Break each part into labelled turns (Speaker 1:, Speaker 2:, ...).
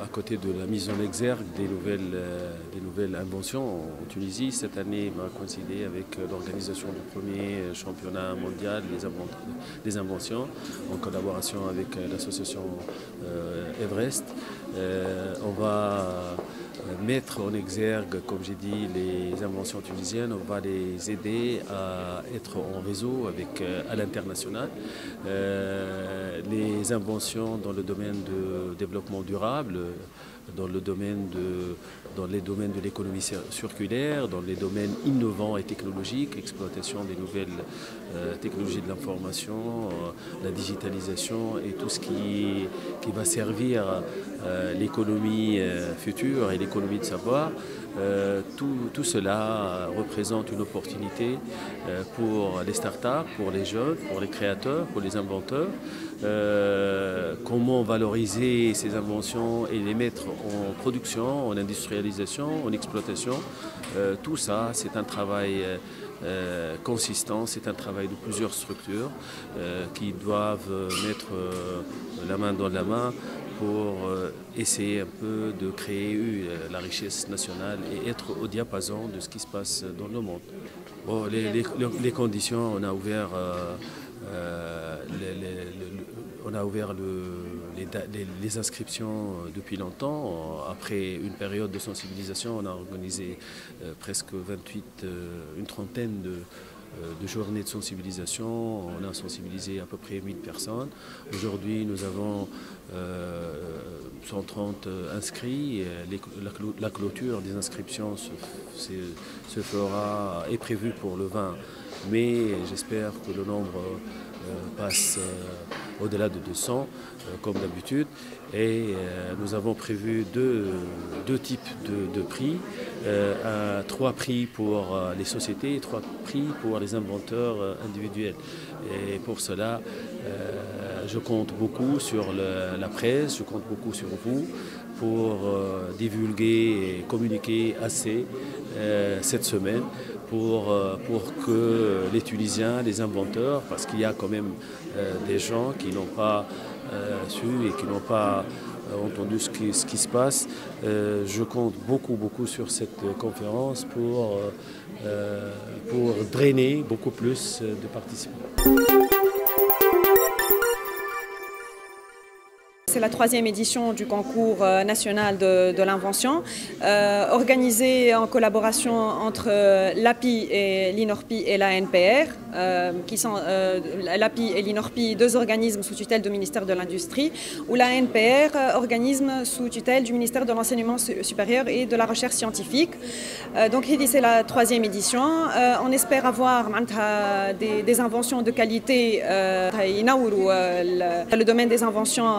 Speaker 1: à côté de la mise en exergue des nouvelles inventions en Tunisie, cette année va coïncider avec l'organisation du premier championnat mondial des inventions en collaboration avec l'association Everest. On va mettre en exergue, comme j'ai dit, les inventions tunisiennes. On va les aider à être en réseau à l'international. Les inventions dans le domaine du développement durable, dans les domaines de l'économie circulaire, dans les domaines innovants et technologiques, exploitation des nouvelles technologies de l'information, la digitalisation et tout ce qui va servir l'économie future et l'économie de savoir. Tout cela représente une opportunité pour les startups, pour les jeunes, pour les créateurs, pour les inventeurs. Comment valoriser ces inventions et les mettre en production, en industrialisation, en exploitation. Tout ça, c'est un travail consistant, c'est un travail de plusieurs structures qui doivent mettre la main dans la main pour essayer un peu de créer la richesse nationale et être au diapason de ce qui se passe dans le monde. Bon, les conditions, on a ouvert les inscriptions depuis longtemps. Après une période de sensibilisation, on a organisé presque une trentaine de journées de sensibilisation. On a sensibilisé à peu près 1000 personnes. Aujourd'hui, nous avons 130 inscrits. La clôture des inscriptions est prévue pour le 20 mai. J'espère que le nombre passe au-delà de 200, comme d'habitude. Et nous avons prévu deux types de prix, 3 prix pour les sociétés et 3 prix pour les inventeurs individuels. Et pour cela, je compte beaucoup sur la presse, je compte beaucoup sur vous pour divulguer et communiquer assez cette semaine pour que les Tunisiens, les inventeurs, parce qu'il y a quand même des gens qui n'ont pas su et qui n'ont pas entendu ce qui se passe. Je compte beaucoup sur cette conférence pour drainer beaucoup plus de participants.
Speaker 2: C'est la 3e édition du concours national de l'invention, organisée en collaboration entre l'API et l'INORPI et la NPR, qui sont l'API et l'INORPI, 2 organismes sous tutelle du ministère de l'Industrie, ou la NPR, organisme sous tutelle du ministère de l'Enseignement supérieur et de la Recherche scientifique. Donc c'est la 3e édition. On espère avoir des inventions de qualité, le domaine des inventions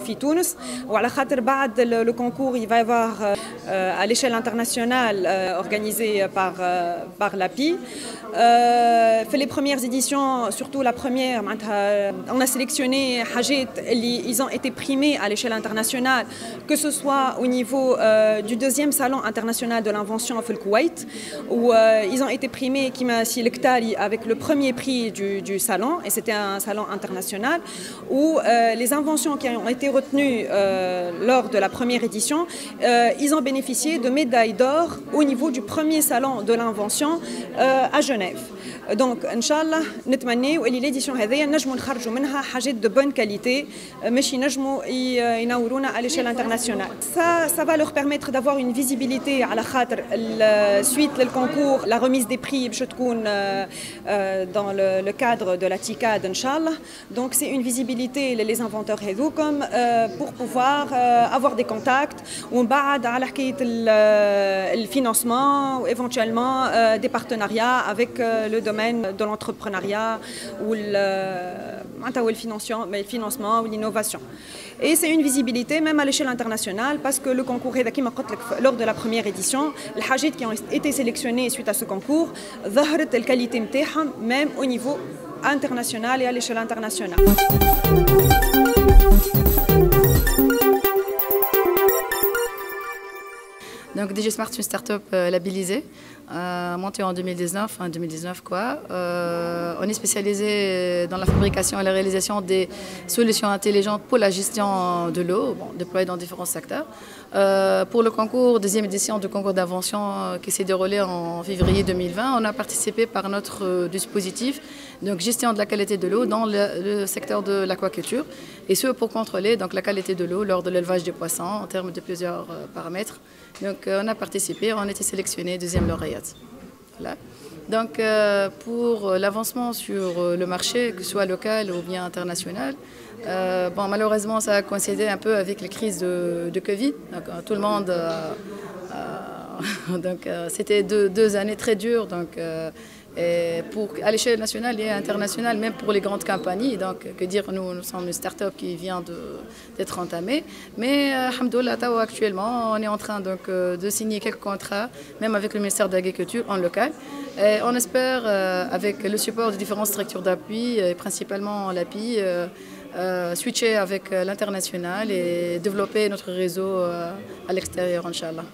Speaker 2: في تونس وعلى خاطر بعد le concours il va y avoir à l'échelle internationale organisé par l'API. في les premières éditions, surtout la première, on a sélectionné حاجات اللي ils ont été primés à l'échelle internationale, que ce soit au niveau du 2e salon international de l'invention في الكويت où ils ont été primés كيما سي الكتاري avec le premier prix du salon, et c'était un salon international où les inventions qui ont été retenues lors de la première édition, ils ont bénéficié de médailles d'or au niveau du premier salon de l'invention à Genève. Donc, Inch'Allah, نتمنى واللي l'édition هذه نجموا نخرجوا منها حاجات de bonne qualité ماشي نجموا ينورونا à l'échelle internationale. Ça va leur permettre d'avoir une visibilité على خاطر suite le concours, la remise des prix باش تكون dans le cadre de la TICAD Inch'Allah. Donc c'est une visibilité les inventeurs هذوكم pour pouvoir avoir des contacts ومن على حكاية le financement ou éventuellement des partenariats avec le domaine de l'entrepreneuriat ou le financement ou l'innovation. Et c'est une visibilité même à l'échelle internationale parce que le concours lors de la première édition, les حاجات qui ont été sélectionnées suite à ce concours, ظهرت الكاليتي نتاعهم même au niveau international et à l'échelle internationale.
Speaker 3: Donc DigiSmart, c'est une start-up labellisée, montée en 2019, fin 2019 quoi. On est spécialisé dans la fabrication et la réalisation des solutions intelligentes pour la gestion de l'eau, déployées dans différents secteurs. Pour le concours, deuxième édition du concours d'invention qui s'est déroulé en février 2020, on a participé par notre dispositif, donc gestion de la qualité de l'eau dans le secteur de l'aquaculture, et ce pour contrôler donc, la qualité de l'eau lors de l'élevage des poissons en termes de plusieurs paramètres. Donc on a participé, on a été sélectionné deuxième lauréate. Voilà. Donc pour l'avancement sur le marché, que ce soit local ou bien international, malheureusement ça a coïncidé un peu avec la crise de Covid. Donc, tout le monde, c'était deux années très dures. Donc, à l'échelle nationale et internationale, même pour les grandes compagnies. Donc, que dire, nous sommes une start-up qui vient d'être entamée. Mais, alhamdoulilah, actuellement, on est en train donc, de signer quelques contrats, même avec le ministère de l'Agriculture en local. Et on espère, avec le support de différentes structures d'appui, principalement l'API, switcher avec l'international et développer notre réseau à l'extérieur, Inch'Allah.